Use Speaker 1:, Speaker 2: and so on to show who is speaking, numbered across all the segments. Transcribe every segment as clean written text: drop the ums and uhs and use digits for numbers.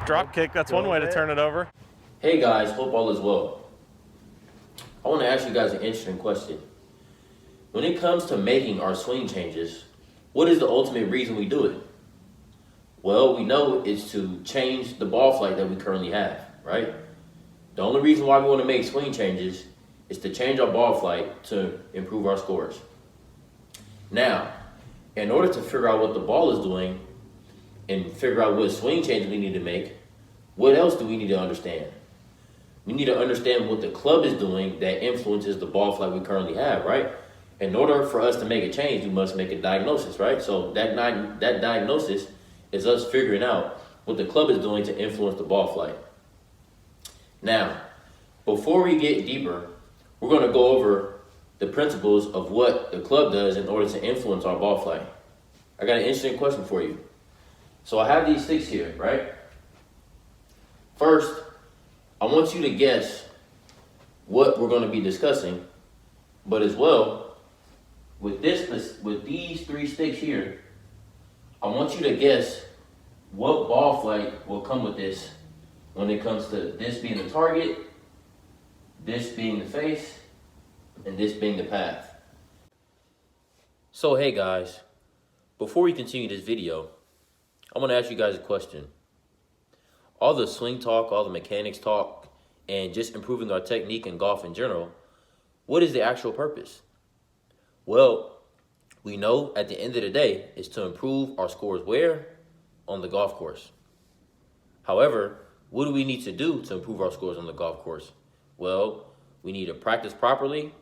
Speaker 1: drop kick. That's one way to turn it over.
Speaker 2: Hey guys, hope all is well. I want to ask you guys an interesting question. When it comes to making our swing changes, what is the ultimate reason we do it? Well, we know it's to change the ball flight that we currently have, right? The only reason why we want to make swing changes is to change our ball flight to improve our scores. Now, in order to figure out what the ball is doing and figure out what swing changes we need to make, what else do we need to understand? We need to understand what the club is doing that influences the ball flight we currently have, right? In order for us to make a change, we must make a diagnosis, right? So that diagnosis is us figuring out what the club is doing to influence the ball flight. Now, before we get deeper, we're going to go over the principles of what the club does in order to influence our ball flight. I got an interesting question for you. So I have these sticks here, right? First, I want you to guess what we're going to be discussing, but as well, with these three sticks here, I want you to guess what ball flight will come with this when it comes to this being the target, this being the face, and this being the path. So hey guys, before we continue this video, I want to ask you guys a question. All the swing talk, all the mechanics talk, and just improving our technique in golf in general, what is the actual purpose? Well, we know at the end of the day, it's to improve our scores where? On the golf course. However, what do we need to do to improve our scores on the golf course? Well, we need to practice properly,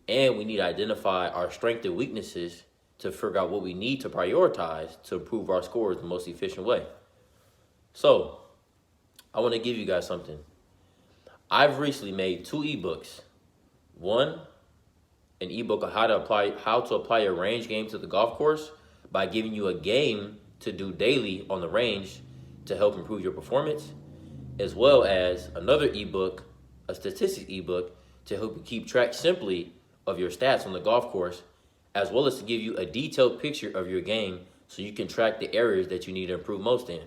Speaker 2: and we need to identify our strengths and weaknesses to figure out what we need to prioritize to improve our scores the most efficient way. So, I want to give you guys something. I've recently made 2 ebooks. One, an ebook on how to apply a range game to the golf course by giving you a game to do daily on the range to help improve your performance, as well as another ebook, a statistics ebook, to help you keep track simply of your stats on the golf course, as well as to give you a detailed picture of your game so you can track the areas that you need to improve most in.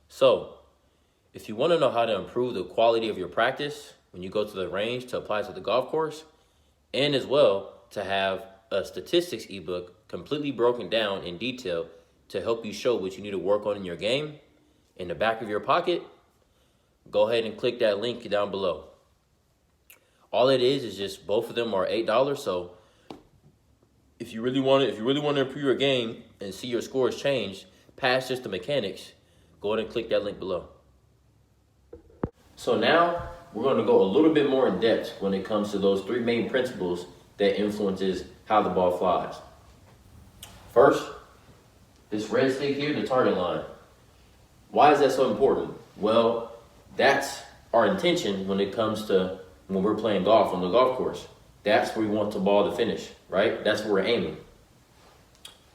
Speaker 2: So, if you want to know how to improve the quality of your practice when you go to the range to apply to the golf course, and as well to have a statistics ebook completely broken down in detail to help you show what you need to work on in your game in the back of your pocket, go ahead and click that link down below. All it is just both of them are $8. So if you really want to improve your game and see your scores change past just the mechanics, go ahead and click that link below. So now we're going to go a little bit more in depth when it comes to those 3 main principles that influences how the ball flies. First, this red stick here, the target line. Why is that so important? Well, that's our intention when it comes to when we're playing golf on the golf course. That's where we want the ball to finish, right? That's where we're aiming.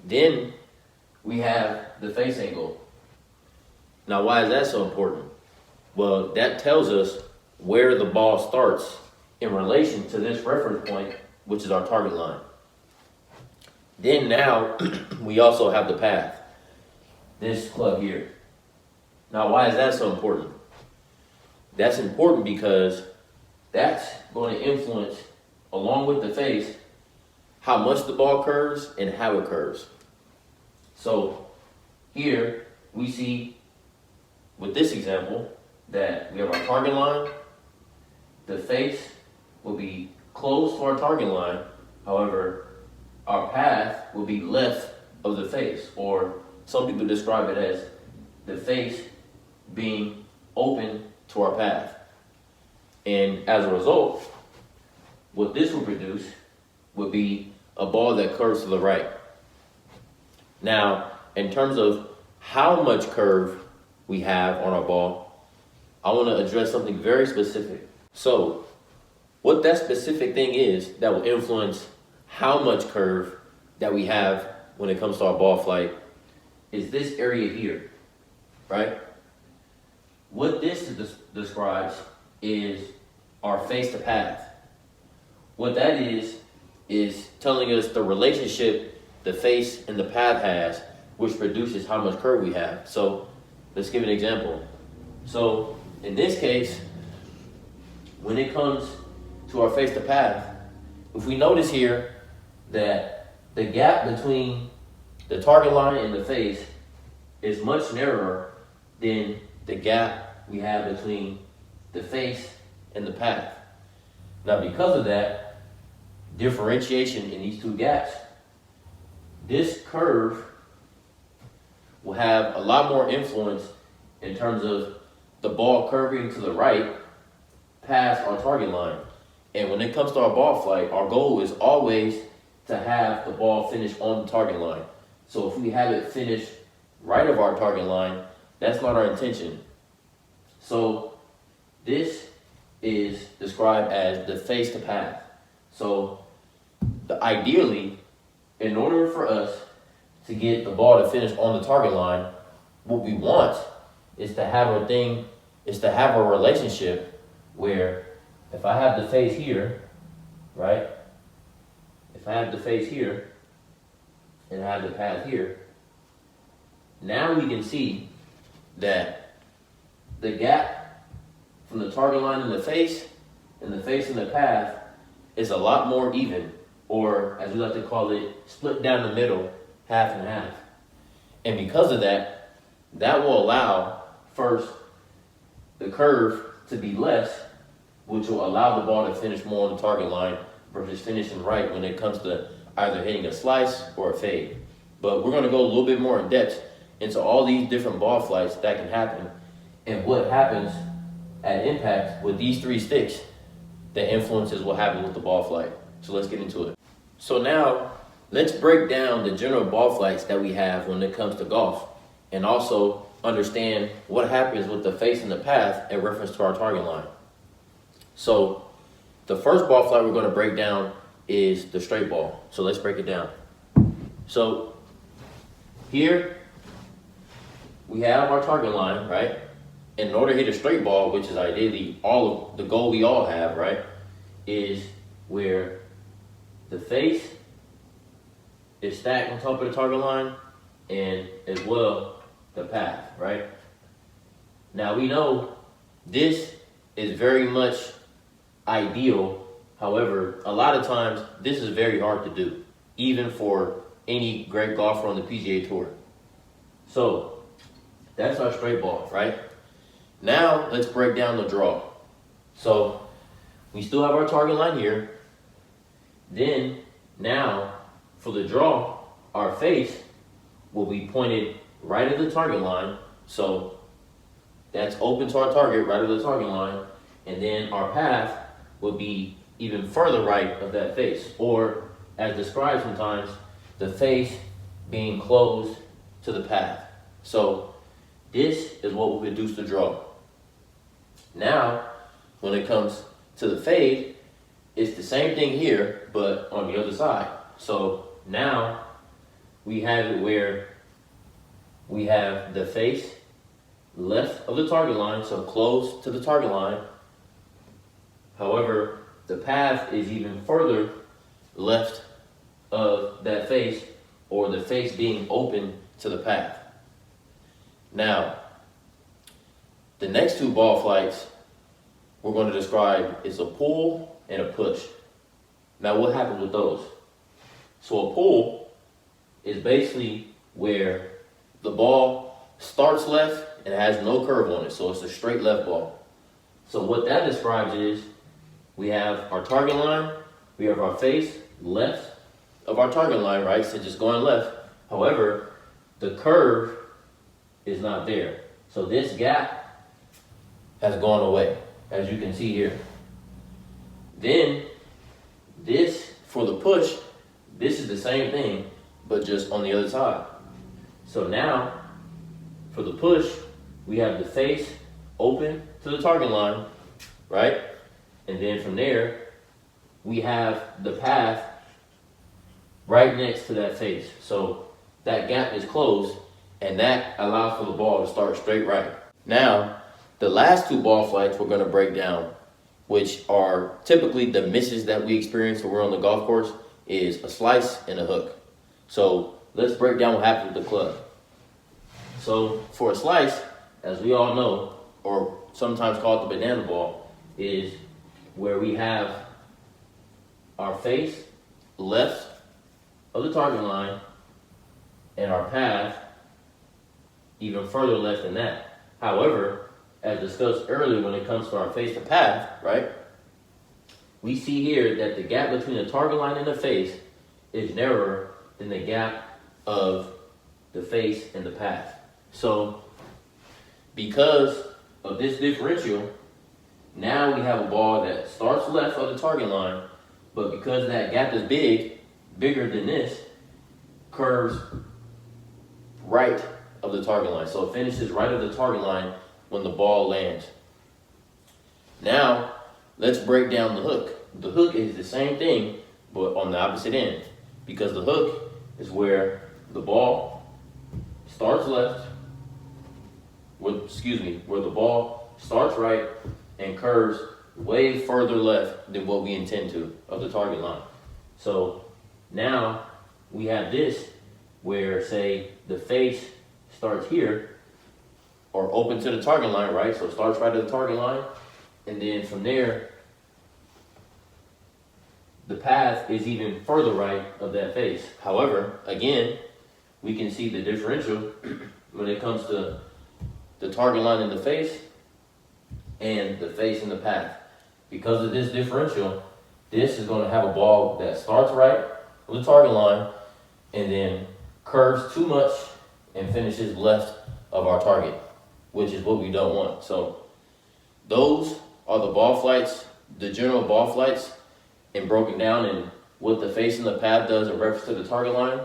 Speaker 2: Then we have the face angle. Now, why is that so important? Well, that tells us where the ball starts in relation to this reference point, which is our target line. Then now, we also have the path, this club here. Now, why is that so important? That's important because that's going to influence, along with the face, how much the ball curves and how it curves. So here we see, with this example, that we have our target line. The face will be close to our target line. However, our path will be left of the face, or some people describe it as the face being open to our path. And as a result, what this will produce would be a ball that curves to the right. Now, in terms of how much curve we have on our ball, I want to address something very specific. So, what that specific thing is that will influence how much curve that we have when it comes to our ball flight is this area here, right? What this describes is our face to path. What that is telling us the relationship the face and the path has, which produces how much curve we have. So let's give an example. So in this case, when it comes to our face to path, if we notice here that the gap between the target line and the face is much narrower than the gap we have between the face and the path. Now, because of that differentiation in these two gaps, this curve will have a lot more influence in terms of the ball curving to the right past our target line. And when it comes to our ball flight, our goal is always to have the ball finish on the target line. So if we have it finish right of our target line, that's not our intention. So this is described as the face to path. So ideally, in order for us to get the ball to finish on the target line, what we want is to have a relationship where if I have the face here, right? If I have the face here and I have the path here, now we can see that the gap from the target line and the face and the path is a lot more even, or as we like to call it, split down the middle, half and half. And because of that, that will allow first the curve to be less, which will allow the ball to finish more on the target line versus finishing right when it comes to either hitting a slice or a fade. But we're going to go a little bit more in depth into all these different ball flights that can happen and what happens at impact with these three sticks that influences what happens with the ball flight. So let's get into it. So now let's break down the general ball flights that we have when it comes to golf, and also understand what happens with the face and the path in reference to our target line. So the first ball flight we're going to break down is the straight ball. So let's break it down. So here we have our target line, right? In order to hit a straight ball, which is ideally all of the goal we all have, right, is where the face is stacked on top of the target line and as well the path, right? Now we know this is very much ideal. However, a lot of times this is very hard to do, even for any great golfer on the PGA Tour. So that's our straight ball, right? Now let's break down the draw. So we still have our target line here. Then now for the draw, our face will be pointed right at the target line. So that's open to our target, right at the target line. And then our path will be even further right of that face, or as described sometimes, the face being closed to the path. So this is what will reduce the draw. Now, when it comes to the fade, it's the same thing here, but on the other side. So now we have it where we have the face left of the target line, so close to the target line. However, the path is even further left of that face, or the face being open to the path. Now, the next two ball flights we're going to describe is a pull and a push. Now, what happens with those? So a pull is basically where the ball starts left and has no curve on it, so it's a straight left ball. So what that describes is we have our target line, we have our face left of our target line, right? So just going left. However, the curve is not there. So this gap has gone away, as you can see here. Then this, for the push, this is the same thing, but just on the other side. So now, for the push, we have the face open to the target line, right? And then from there, we have the path right next to that face. So that gap is closed, and that allows for the ball to start straight right. Now, the last two ball flights we're gonna break down, which are typically the misses that we experience when we're on the golf course, is a slice and a hook. So let's break down what happens with the club. So for a slice, as we all know, or sometimes called the banana ball, is where we have our face left of the target line and our path even further left than that. However, as discussed earlier, when it comes to our face to path, right, we see here that the gap between the target line and the face is narrower than the gap of the face and the path. So because of this differential, now we have a ball that starts left of the target line, but because that gap is bigger than this, curves right of the target line. So it finishes right of the target line when the ball lands. Now, let's break down the hook. The hook is the same thing, but on the opposite end, because the hook is where the ball starts left, where the ball starts right and curves way further left than what we intend to of the target line. So now we have this where, say, the face starts here or open to the target line, right? So it starts right at the target line, and then from there, the path is even further right of that face. However, again, we can see the differential when it comes to the target line in the face and the face in the path. Because of this differential, this is going to have a ball that starts right of the target line and then curves too much and finishes left of our target, which is what we don't want. So those are the ball flights, the general ball flights, and broken down and what the face and the path does in reference to the target line.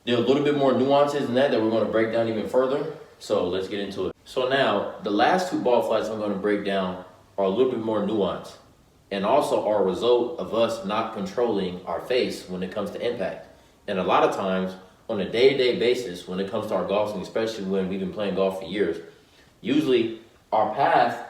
Speaker 2: There are a little bit more nuances in that we're going to break down even further. So let's get into it. So now, the last two ball flights I'm going to break down are a little bit more nuanced and also are a result of us not controlling our face when it comes to impact. And a lot of times, on a day-to-day basis, when it comes to our golfing, especially when we've been playing golf for years, usually our path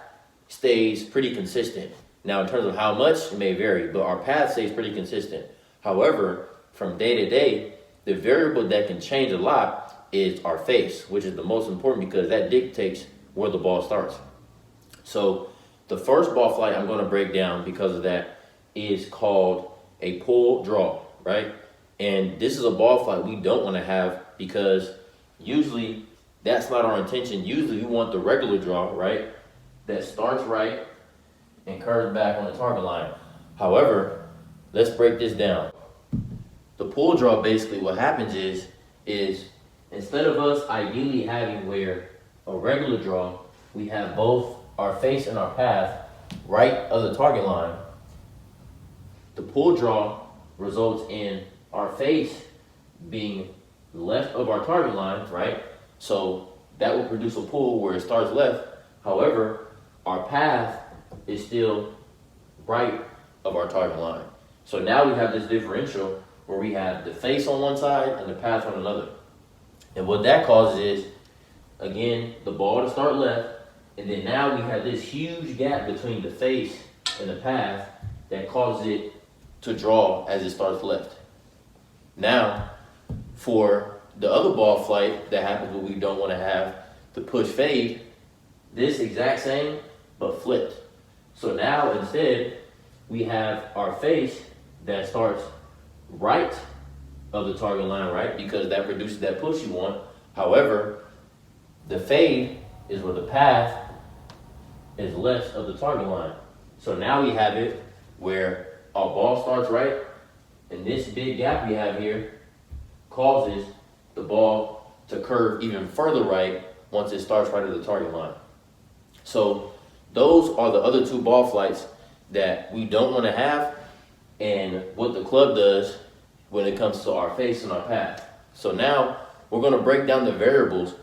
Speaker 2: stays pretty consistent. Now, in terms of how much, it may vary, but our path stays pretty consistent. However, from day to day, the variable that can change a lot is our face, which is the most important because that dictates where the ball starts. So the first ball flight I'm going to break down because of that is called a pull draw, right? And this is a ball flight we don't want to have because usually that's not our intention. Usually we want the regular draw, right? That starts right and curves back on the target line. However, let's break this down. The pull draw, basically what happens is instead of us ideally having where a regular draw, we have both our face and our path right of the target line. The pull draw results in our face being left of our target line, right? So that will produce a pull where it starts left. However, our path is still right of our target line. So now we have this differential where we have the face on one side and the path on another. And what that causes is, again, the ball to start left, and then now we have this huge gap between the face and the path that causes it to draw as it starts left. Now, for the other ball flight that happens when we don't want to have the push fade, this exact same, but flipped. So now instead, we have our face that starts right of the target line, right? Because that produces that push you want. However, the fade is where the path is left of the target line. So now we have it where our ball starts right And this big gap we have here causes the ball to curve even further right once it starts right at the target line. So those are the other two ball flights that we don't want to have, and what the club does when it comes to our face and our path. So now we're going to break down the variables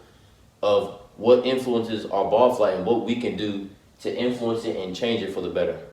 Speaker 2: of what influences our ball flight and what we can do to influence it and change it for the better.